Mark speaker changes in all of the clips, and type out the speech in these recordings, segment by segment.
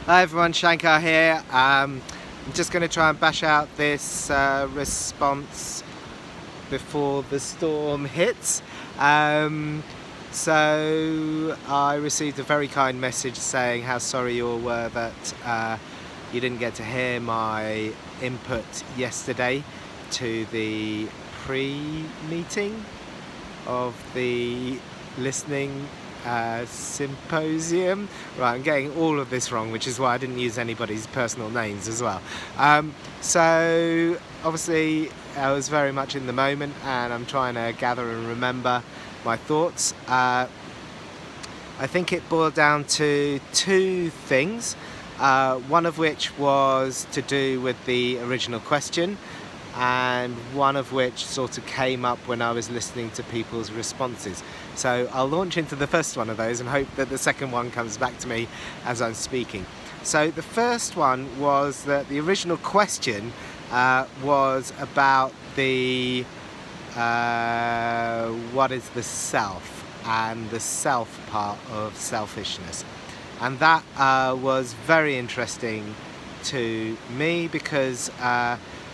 Speaker 1: Hi everyone, Shankar here. I'm just going to try and bash out this response before the storm hits. So I received a very kind message saying how sorry you all were that you didn't get to hear my input yesterday to the pre-meeting of the listening symposium. Right, I'm getting all of this wrong, which is why I didn't use anybody's personal names as well. So obviously I was very much in the moment and I'm trying to gather and remember my thoughts. I think it boiled down to two things, one of which was to do with the original question, and one of which sort of came up when I was listening to people's responses. So I'll launch into the first one of those and hope that the second one comes back to me as I'm speaking. So the first one was that the original question was about the what is the self and the self part of selfishness. And that was very interesting to me because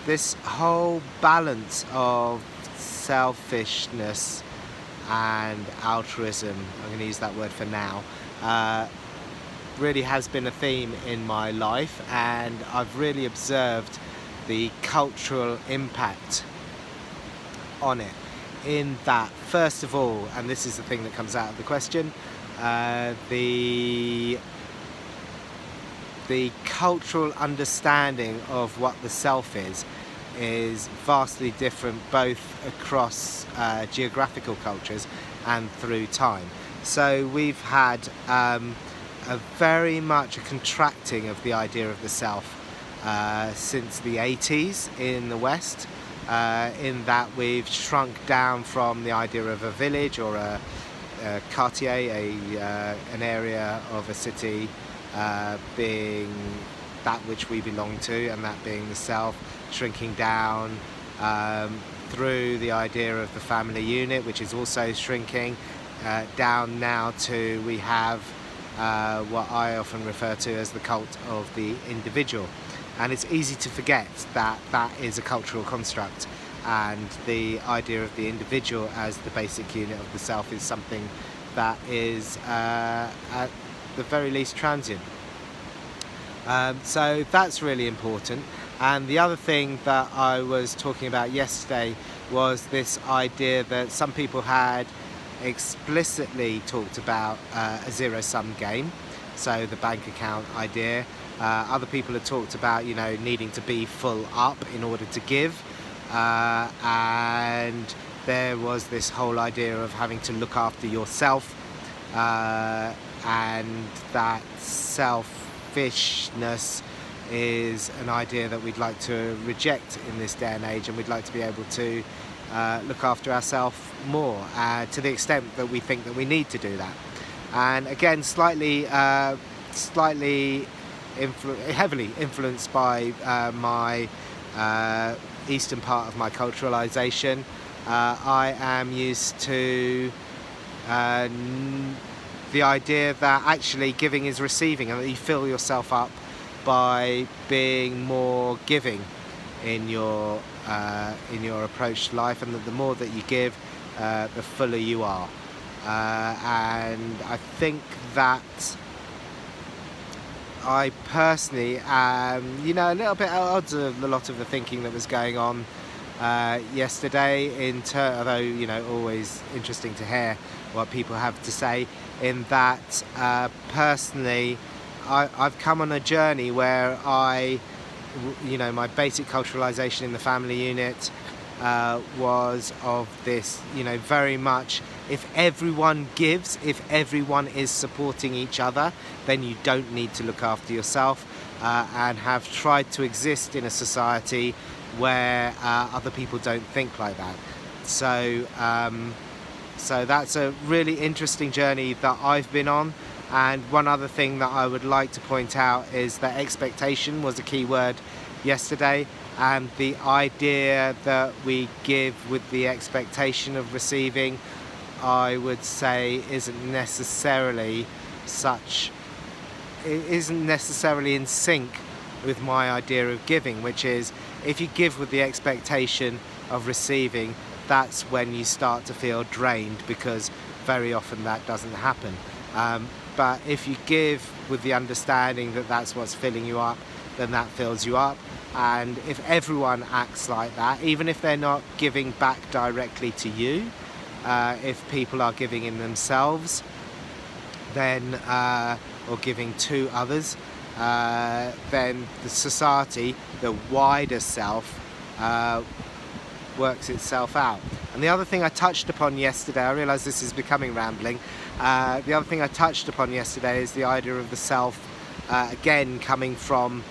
Speaker 1: this whole balance of selfishness and altruism, I'm going to use that word for now, really has been a theme in my life, and I've really observed the cultural impact on it. In that, first of all, and this is the thing that comes out of the question, the cultural understanding of what the self is vastly different both across geographical cultures and through time. So we've had a very much a contracting of the idea of the self since the 80s in the West, in that we've shrunk down from the idea of a village or a quartier, an area of a city, being that which we belong to, and that being the self, shrinking down through the idea of the family unit, which is also shrinking down now to we have what I often refer to as the cult of the individual. And it's easy to forget that that is a cultural construct, and the idea of the individual as the basic unit of the self is something that is at the very least transient. So that's really important. And the other thing that I was talking about yesterday was this idea that some people had explicitly talked about a zero-sum game, so the bank account idea. Other people had talked about, needing to be full up in order to give, and there was this whole idea of having to look after yourself, and that selfishness is an idea that we'd like to reject in this day and age, and we'd like to be able to look after ourselves more, to the extent that we think that we need to do that. And again, heavily influenced by my eastern part of my culturalization, I am used to the idea that actually giving is receiving, and that you fill yourself up by being more giving in your approach to life, and that the more that you give, the fuller you are. And I think that I personally am, a little bit at odds with a lot of the thinking that was going on yesterday, although, always interesting to hear what people have to say, in that personally I've come on a journey where my basic culturalization in the family unit was of this, very much, if everyone gives, if everyone is supporting each other, then you don't need to look after yourself, and have tried to exist in a society where other people don't think like that. So that's a really interesting journey that I've been on. And one other thing that I would like to point out is that expectation was a key word yesterday, and the idea that we give with the expectation of receiving, I would say, isn't necessarily such isn't necessarily in sync with my idea of giving, which is if you give with the expectation of receiving, that's when you start to feel drained, because very often that doesn't happen. But if you give with the understanding that that's what's filling you up, then that fills you up. And if everyone acts like that, even if they're not giving back directly to you, if people are giving in themselves, then or giving to others, then the society, the wider self, works itself out. And the other thing I touched upon yesterday, I realise this is becoming rambling, the other thing I touched upon yesterday is the idea of the self, again coming from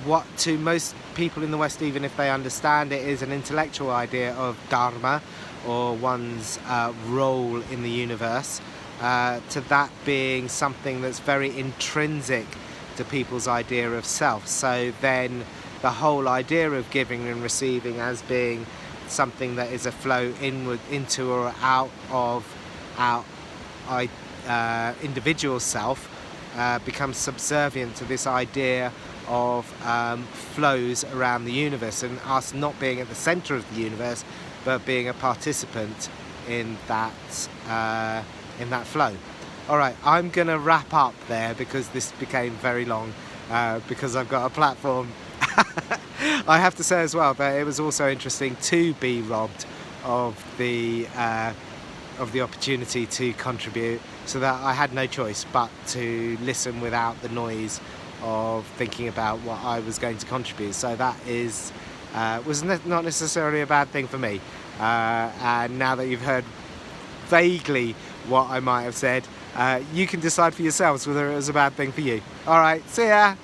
Speaker 1: what to most people in the West, even if they understand it, is an intellectual idea of dharma, or one's role in the universe, to that being something that's very intrinsic to people's idea of self. So then the whole idea of giving and receiving as being something that is a flow inward into or out of our individual self becomes subservient to this idea of flows around the universe, and us not being at the center of the universe but being a participant in that flow. Alright, I'm gonna wrap up there because this became very long, because I've got a platform. I have to say as well that it was also interesting to be robbed of the opportunity to contribute, so that I had no choice but to listen without the noise of thinking about what I was going to contribute. So that is was not necessarily a bad thing for me. And now that you've heard vaguely what I might have said, you can decide for yourselves whether it was a bad thing for you. Alright, see ya!